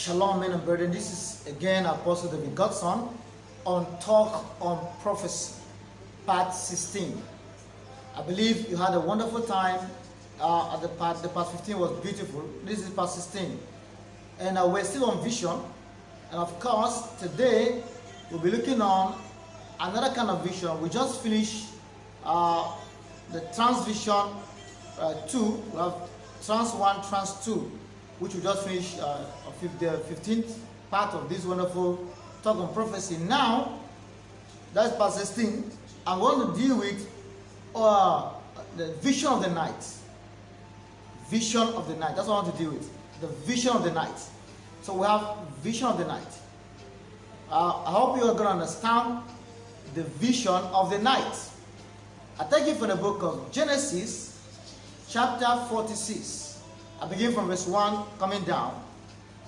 Shalom, men and brethren. This is again Apostle David Godson on Talk on Prophecy, part 16. I believe you had a wonderful time at the part 15 was beautiful. This is part 16. And we're still on vision. And of course, today we'll be looking on another kind of vision. We just finished the Transvision 2. We have Trans 1, Trans 2, which we just finished the 15th part of this wonderful Talk on Prophecy. Now, that's part 16. I want to deal with the vision of the night. Vision of the night. That's what I want to deal with. The vision of the night. So we have vision of the night. I hope you are going to understand the vision of the night. I take it from the book of Genesis, chapter 46. I begin from verse 1 coming down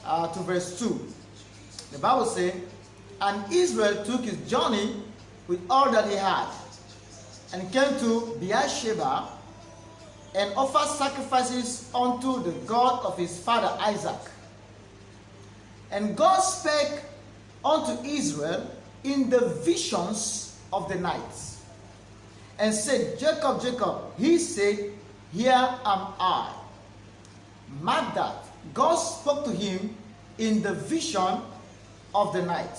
to verse 2. The Bible says, "And Israel took his journey with all that he had, and came to Beersheba, and offered sacrifices unto the God of his father Isaac. And God spake unto Israel in the visions of the night, and said, Jacob, Jacob. He said, Here am I." Mark that. God spoke to him in the vision of the night.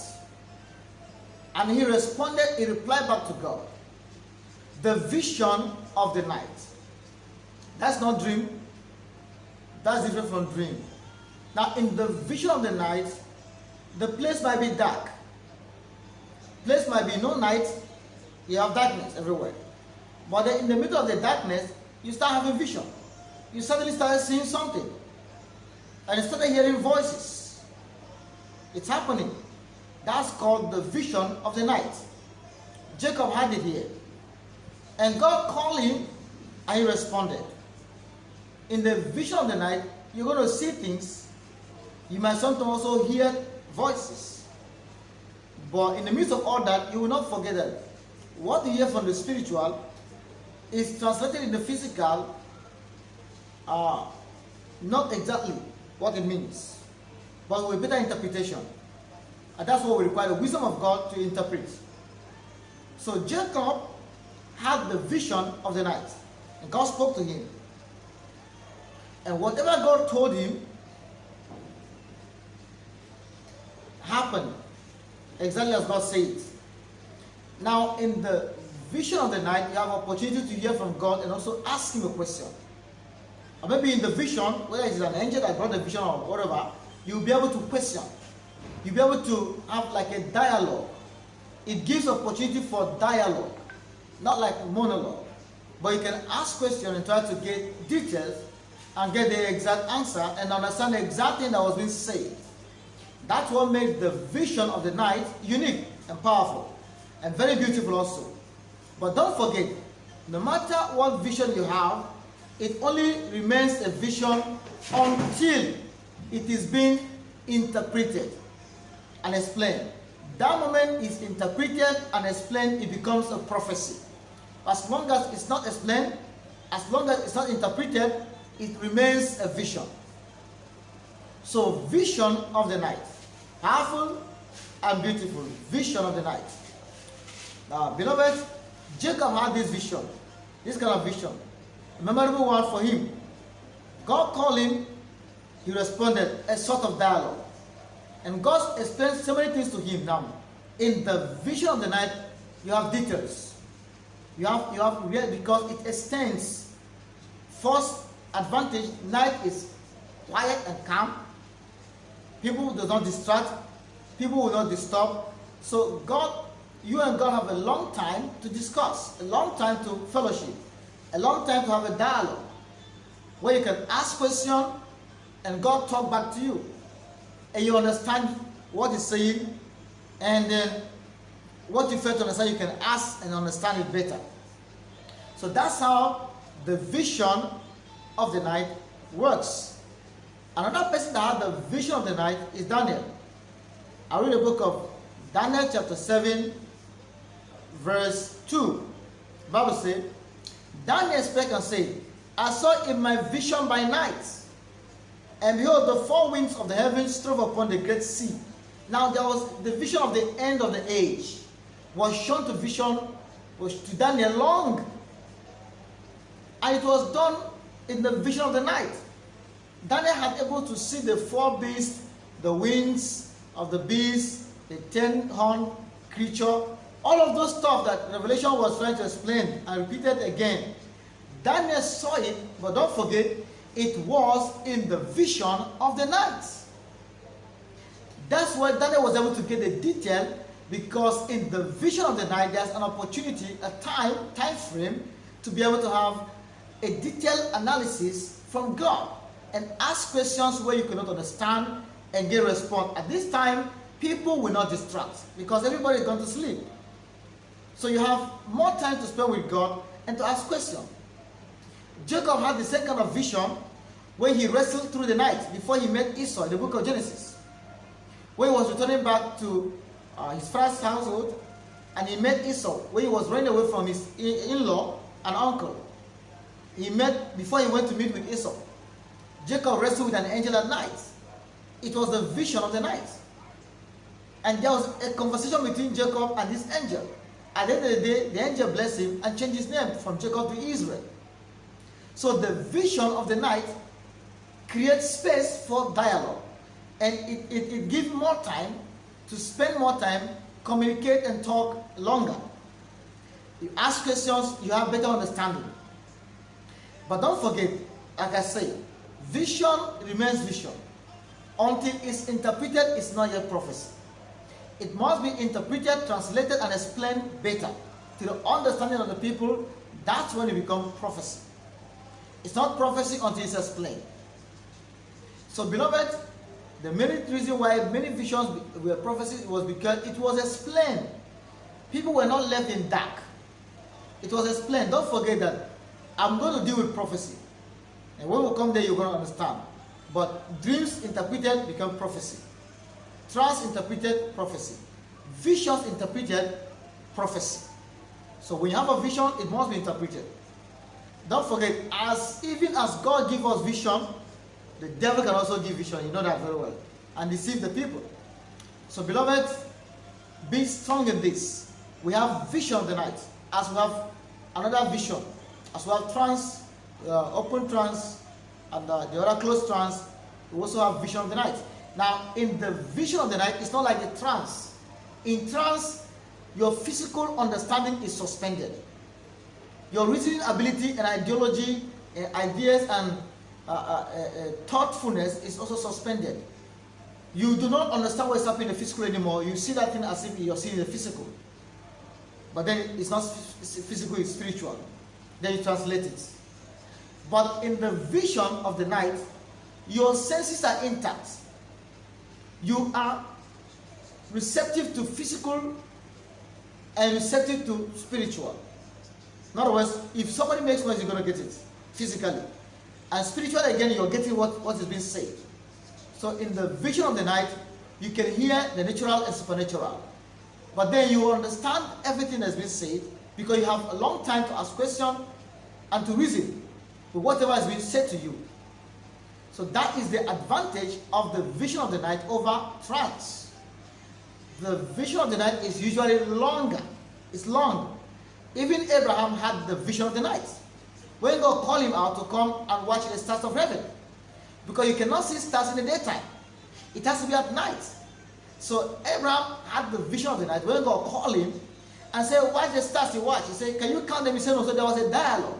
And he replied back to God. The vision of the night. That's not dream. That's different from dream. Now, in the vision of the night, the place might be dark. Place might be no night. You have darkness everywhere. But then in the middle of the darkness, you start having vision. You suddenly started seeing something. And you started hearing voices. It's happening. That's called the vision of the night. Jacob had it here. And God called him, and he responded. In the vision of the night, you're going to see things. You might sometimes also hear voices. But in the midst of all that, you will not forget that what you hear from the spiritual is translated in the physical, not exactly what it means, but with better interpretation. And that's what we require, the wisdom of God to interpret. So Jacob had the vision of the night, and God spoke to him. And whatever God told him happened exactly as God said. Now, in the vision of the night, you have opportunity to hear from God and also ask him a question. Or maybe in the vision, whether it's an angel that brought the vision or whatever, you'll be able to question. You'll be able to have like a dialogue. It gives opportunity for dialogue, not like monologue. But you can ask questions and try to get details and get the exact answer and understand the exact thing that was being said. That's what makes the vision of the night unique and powerful and very beautiful also. But don't forget, no matter what vision you have, it only remains a vision until it is being interpreted and explained. That moment is interpreted and explained, it becomes a prophecy. As long as it's not explained, as long as it's not interpreted, it remains a vision. So, vision of the night. Powerful and beautiful. Vision of the night. Now, beloved, Jacob had this vision. This kind of vision. A memorable one for him. God called him. He responded. A sort of dialogue. And God explained so many things to him now. In the vision of the night, you have details. You have because it extends. First advantage, night is quiet and calm. People do not distract. People will not disturb. So God, you and God have a long time to discuss, a long time to fellowship, a long time to have a dialogue, where you can ask questions and God talk back to you. And you understand what he's saying, and then what you fail to understand, you can ask and understand it better. So that's how the vision of the night works. Another person that had the vision of the night is Daniel. I read the book of Daniel chapter 7, verse 2. The Bible says, Daniel spake and said, I saw in my vision by night, And behold, the four winds of the heavens strove upon the great sea. Now there was the vision of the end of the age was shown to Daniel long. And it was done in the vision of the night. Daniel had able to see the four beasts, the wings of the beast, the 10-horned creature, all of those stuff that Revelation was trying to explain and repeated again. Daniel saw it, but don't forget, it was in the vision of the night. That's why Daniel was able to get the detail, because in the vision of the night, there's an opportunity, a time frame, to be able to have a detailed analysis from God and ask questions where you cannot understand and get a response. At this time, people will not distract because everybody is going to sleep. So you have more time to spend with God and to ask questions. Jacob had the same kind of vision when he wrestled through the night before he met Esau in the book of Genesis. When he was returning back to his father's household, and he met Esau when he was running away from his in-law and uncle. Before he went to meet with Esau, Jacob wrestled with an angel at night. It was the vision of the night. And there was a conversation between Jacob and this angel. At the end of the day, the angel blessed him and changed his name from Jacob to Israel. So the vision of the night creates space for dialogue. And it gives more time to spend more time, communicate and talk longer. You ask questions, you have better understanding. But don't forget, like I say, vision remains vision. Until it's interpreted, it's not yet prophecy. It must be interpreted, translated, and explained better to the understanding of the people. That's when it becomes prophecy. It's not prophecy until it's explained. So, beloved, the main reason why many visions were prophecies was because it was explained. People were not left in dark. It was explained. Don't forget that I'm going to deal with prophecy. And when we come there, you're going to understand. But dreams interpreted become prophecy. Trance interpreted, prophecy. Visions interpreted, prophecy. So when you have a vision, it must be interpreted. Don't forget, even as God gives us vision, the devil can also give vision. You know that very well. And deceive the people. So beloved, be strong in this. We have vision of the night. As we have another vision. As we have trance, open trance, and the other closed trance, we also have vision of the night. Now, in the vision of the night, it's not like a trance. In trance, your physical understanding is suspended. Your reasoning ability and ideology, ideas and thoughtfulness is also suspended. You do not understand what's happening in the physical anymore. You see that thing as if you're seeing the physical. But then it's not physical, it's spiritual. Then you translate it. But in the vision of the night, your senses are intact. You are receptive to physical and receptive to spiritual. In other words, if somebody makes noise, you're going to get it physically. And spiritually, again, you're getting what is being said. So in the vision of the night, you can hear the natural and supernatural. But then you understand everything that's been said because you have a long time to ask questions and to reason with whatever has been said to you. So that is the advantage of the vision of the night over trance. The vision of the night is usually longer. It's long. Even Abraham had the vision of the night. When God called him out to come and watch the stars of heaven. Because you cannot see stars in the daytime. It has to be at night. So Abraham had the vision of the night. When God called him and said, watch the stars, he watched. He said, can you count them? He said, no. So there was a dialogue.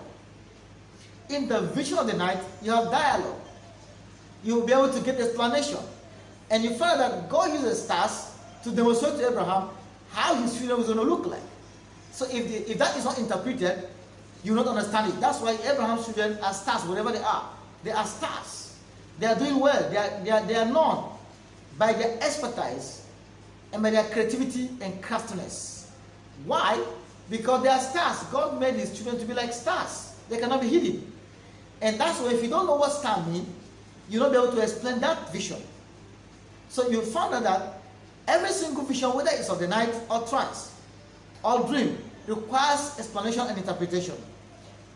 In the vision of the night, you have dialogue. You will be able to get explanation. And you find that God uses stars to demonstrate to Abraham how his future was going to look like. So if that is not interpreted, you will not understand it. That's why Abraham's children are stars, wherever they are. They are stars. They are doing well. They are known by their expertise and by their creativity and craftiness. Why? Because they are stars. God made his children to be like stars. They cannot be hidden. And that's why if you don't know what star means, you'll not be able to explain that vision. So you found out that every single vision, whether it's of the night or trance or dream, requires explanation and interpretation.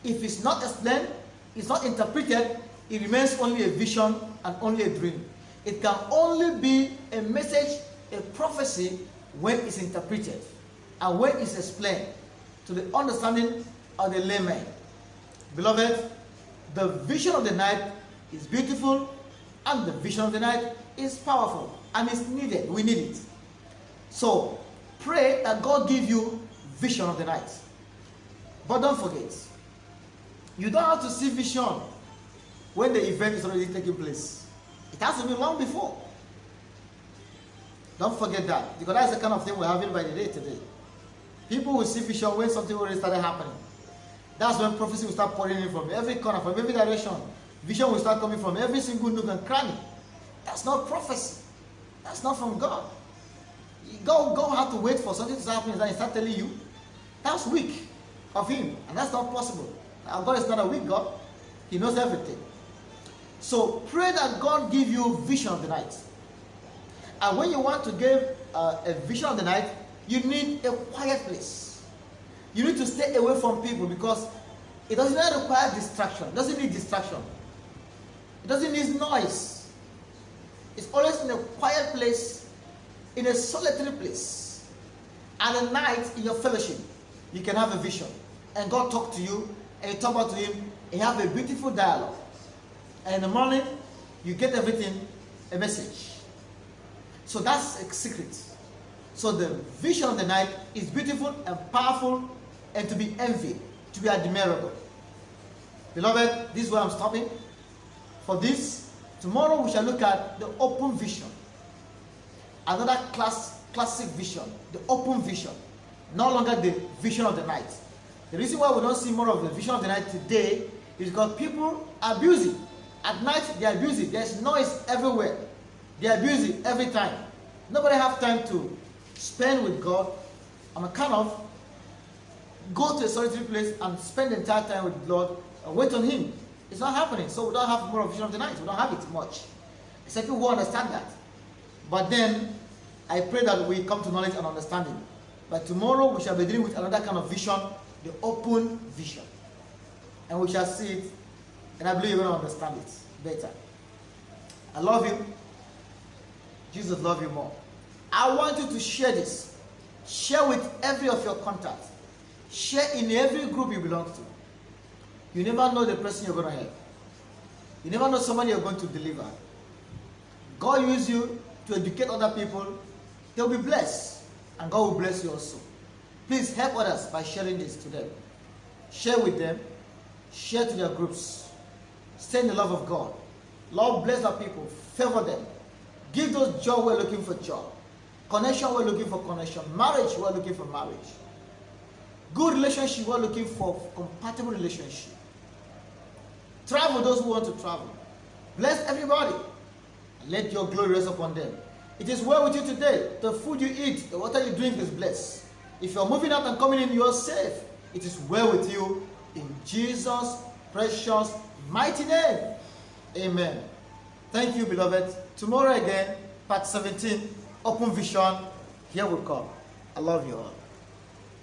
If it's not explained, it's not interpreted, it remains only a vision and only a dream. It can only be a message, a prophecy, when it's interpreted and when it's explained to the understanding of the layman. Beloved, the vision of the night is beautiful and the vision of the night is powerful and it's needed. We need it. So pray that God give you vision of the night. But don't forget, you don't have to see vision when the event is already taking place. It has to be long before. Don't forget that, because that's the kind of thing we're having by the day today. People will see vision when something already started happening. That's when prophecy will start pouring in from every corner, from every direction. Vision will start coming from every single nook and cranny. That's not prophecy. That's not from God. God have to wait for something to happen and then he start telling you. That's weak of him, and that's not possible. Now, God is not a weak God. He knows everything. So pray that God give you vision of the night. And when you want to give a vision of the night, you need a quiet place. You need to stay away from people, because it does not require distraction. It doesn't need distraction. It doesn't need noise. It's always in a quiet place, in a solitary place. And at night, in your fellowship, you can have a vision. And God talk to you, and you talk about to him, and you have a beautiful dialogue. And in the morning, you get everything, a message. So that's a secret. So the vision of the night is beautiful and powerful and to be envied, to be admirable. Beloved, this is where I'm stopping. For this, tomorrow we shall look at the open vision. Another classic vision, the open vision. No longer the vision of the night. The reason why we don't see more of the vision of the night today is because people are busy. At night, they are busy. There's noise everywhere. They are busy every time. Nobody has time to spend with God on account of go to a solitary place and spend the entire time with the Lord and wait on him. It's not happening. So we don't have more of vision of the night. We don't have it much. Except people who understand that. But then, I pray that we come to knowledge and understanding. But tomorrow, we shall be dealing with another kind of vision, the open vision. And we shall see it, and I believe you're going to understand it better. I love you. Jesus loves you more. I want you to share this. Share with every of your contacts. Share in every group you belong to. You never know the person you're going to help. You never know somebody you're going to deliver. God uses you to educate other people. They'll be blessed. And God will bless you also. Please help others by sharing this to them. Share with them. Share to their groups. Stay in the love of God. Lord, bless our people. Favor them. Give those job we're looking for job. Connection we're looking for connection. Marriage we're looking for marriage. Good relationship we're looking for compatible relationship. Travel those who want to travel. Bless everybody. And let your glory rest upon them. It is well with you today. The food you eat, the water you drink is blessed. If you're moving out and coming in, you are safe. It is well with you in Jesus' precious, mighty name. Amen. Thank you, beloved. Tomorrow again, part 17, open vision. Here we come. I love you all.